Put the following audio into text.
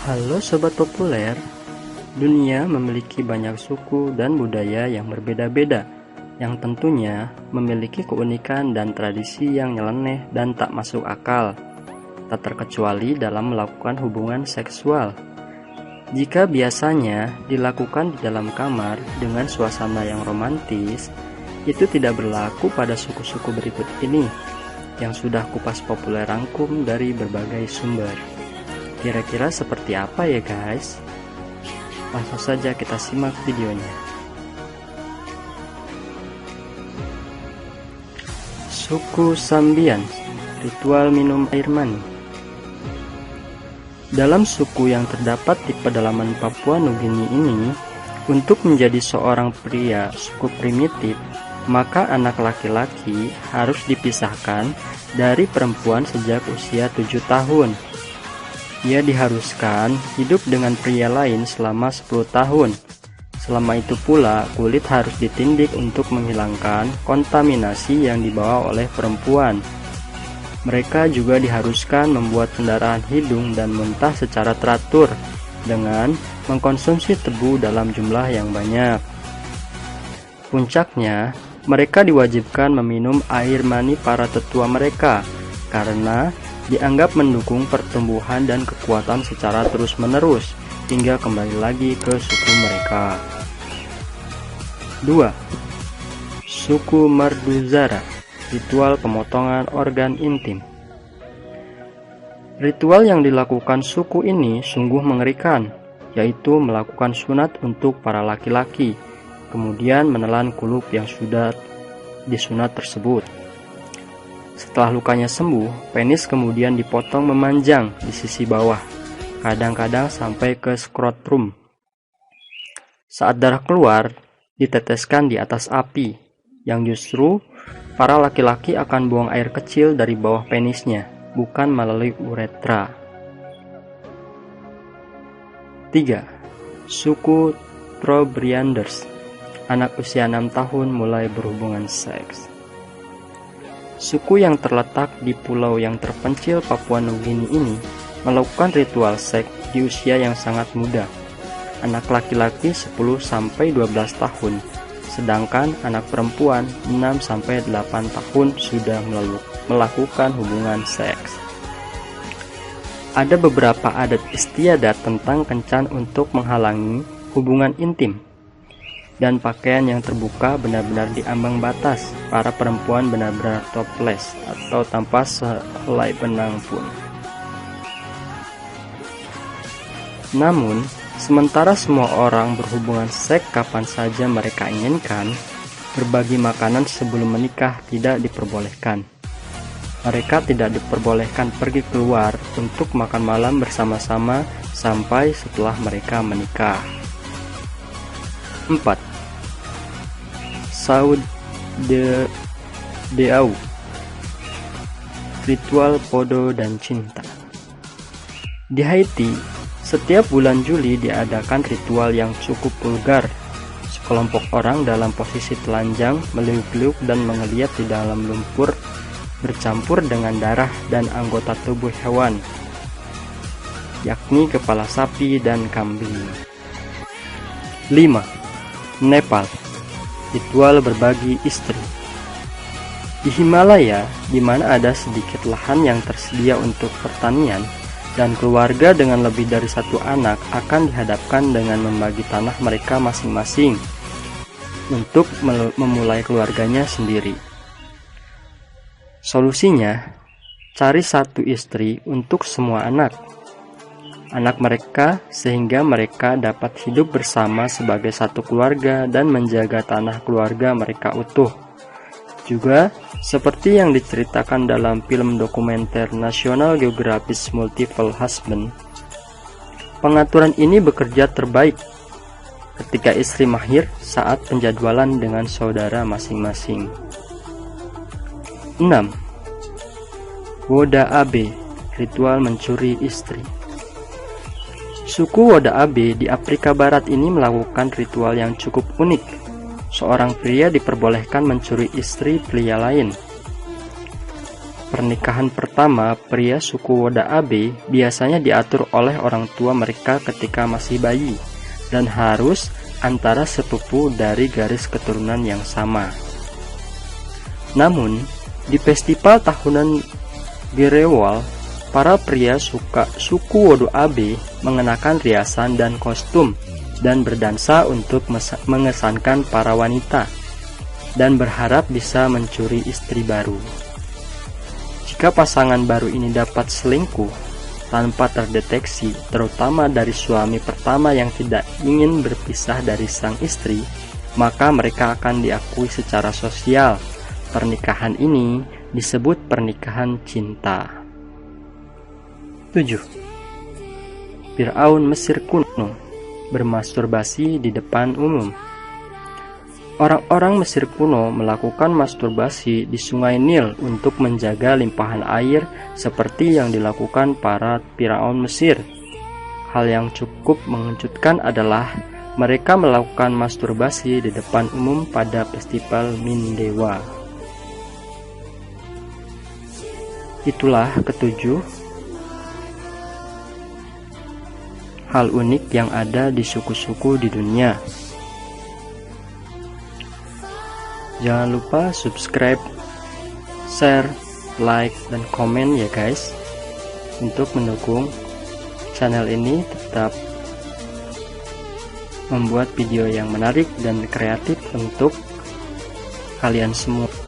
Halo Sobat Populer, dunia memiliki banyak suku dan budaya yang berbeda-beda, yang tentunya memiliki keunikan dan tradisi yang nyeleneh dan tak masuk akal, tak terkecuali dalam melakukan hubungan seksual. Jika biasanya dilakukan di dalam kamar dengan suasana yang romantis, itu tidak berlaku pada suku-suku berikut ini, yang sudah Kupas Populer rangkum dari berbagai sumber. Kira-kira seperti apa ya guys? Langsung saja kita simak videonya. Suku Sambian, ritual minum air mani. Dalam suku yang terdapat di pedalaman Papua Nugini ini, untuk menjadi seorang pria suku primitif, maka anak laki-laki harus dipisahkan dari perempuan sejak usia 7 tahun. Ia diharuskan hidup dengan pria lain selama 10 tahun. Selama itu pula, kulit harus ditindik untuk menghilangkan kontaminasi yang dibawa oleh perempuan. Mereka juga diharuskan membuat pendarahan hidung dan muntah secara teratur dengan mengkonsumsi tebu dalam jumlah yang banyak. Puncaknya, mereka diwajibkan meminum air mani para tetua mereka karena dianggap mendukung pertumbuhan dan kekuatan secara terus-menerus hingga kembali lagi ke suku mereka. 2. Suku Merduzara, ritual pemotongan organ intim. Ritual yang dilakukan suku ini sungguh mengerikan, yaitu melakukan sunat untuk para laki-laki, kemudian menelan kulup yang sudah disunat tersebut. Setelah lukanya sembuh, penis kemudian dipotong memanjang di sisi bawah, kadang-kadang sampai ke skrotum. Saat darah keluar, diteteskan di atas api, yang justru para laki-laki akan buang air kecil dari bawah penisnya, bukan melalui uretra. 3. Suku Trobrianders, anak usia 6 tahun mulai berhubungan seks. Suku yang terletak di pulau yang terpencil Papua Nugini ini melakukan ritual seks di usia yang sangat muda. Anak laki-laki 10-12 tahun, sedangkan anak perempuan 6-8 tahun sudah melakukan hubungan seks. Ada beberapa adat istiadat tentang kencan untuk menghalangi hubungan intim. Dan pakaian yang terbuka benar-benar diambang batas. Para perempuan benar-benar topless atau tanpa sehelai benang pun. Namun, sementara semua orang berhubungan seks kapan saja mereka inginkan, berbagi makanan sebelum menikah tidak diperbolehkan. Mereka tidak diperbolehkan pergi keluar untuk makan malam bersama-sama sampai setelah mereka menikah. 4. Saud Deau, ritual podo dan cinta. Di Haiti, setiap bulan Juli diadakan ritual yang cukup vulgar. Sekelompok orang dalam posisi telanjang meliuk-liuk dan mengeliat di dalam lumpur bercampur dengan darah dan anggota tubuh hewan, yakni kepala sapi dan kambing. 5. Nepal, ritual berbagi istri. Di Himalaya, di mana ada sedikit lahan yang tersedia untuk pertanian, dan keluarga dengan lebih dari satu anak akan dihadapkan dengan membagi tanah mereka masing-masing untuk memulai keluarganya sendiri. Solusinya, cari satu istri untuk semua anak mereka sehingga mereka dapat hidup bersama sebagai satu keluarga dan menjaga tanah keluarga mereka utuh. Juga seperti yang diceritakan dalam film dokumenter National Geographic Multiple Husband, pengaturan ini bekerja terbaik ketika istri mahir saat penjadwalan dengan saudara masing-masing. 6. Woda Abe, ritual mencuri istri. Suku Woda Abe di Afrika Barat ini melakukan ritual yang cukup unik. Seorang pria diperbolehkan mencuri istri pria lain. Pernikahan pertama pria suku Wada Abe biasanya diatur oleh orang tua mereka ketika masih bayi dan harus antara sepupu dari garis keturunan yang sama. Namun, di festival tahunan Girewol, para pria suku Wado Abe mengenakan riasan dan kostum dan berdansa untuk mengesankan para wanita dan berharap bisa mencuri istri baru. Jika pasangan baru ini dapat selingkuh tanpa terdeteksi, terutama dari suami pertama yang tidak ingin berpisah dari sang istri, maka mereka akan diakui secara sosial. Pernikahan ini disebut pernikahan cinta. 7. Firaun Mesir kuno bermasturbasi di depan umum. Orang-orang Mesir kuno melakukan masturbasi di Sungai Nil untuk menjaga limpahan air seperti yang dilakukan para Firaun Mesir. Hal yang cukup mengejutkan adalah mereka melakukan masturbasi di depan umum pada festival Mindewa. Itulah ketujuh hal unik yang ada di suku-suku di dunia. Jangan lupa subscribe, share, like, dan komen ya guys, untuk mendukung channel ini tetap membuat video yang menarik dan kreatif untuk kalian semua.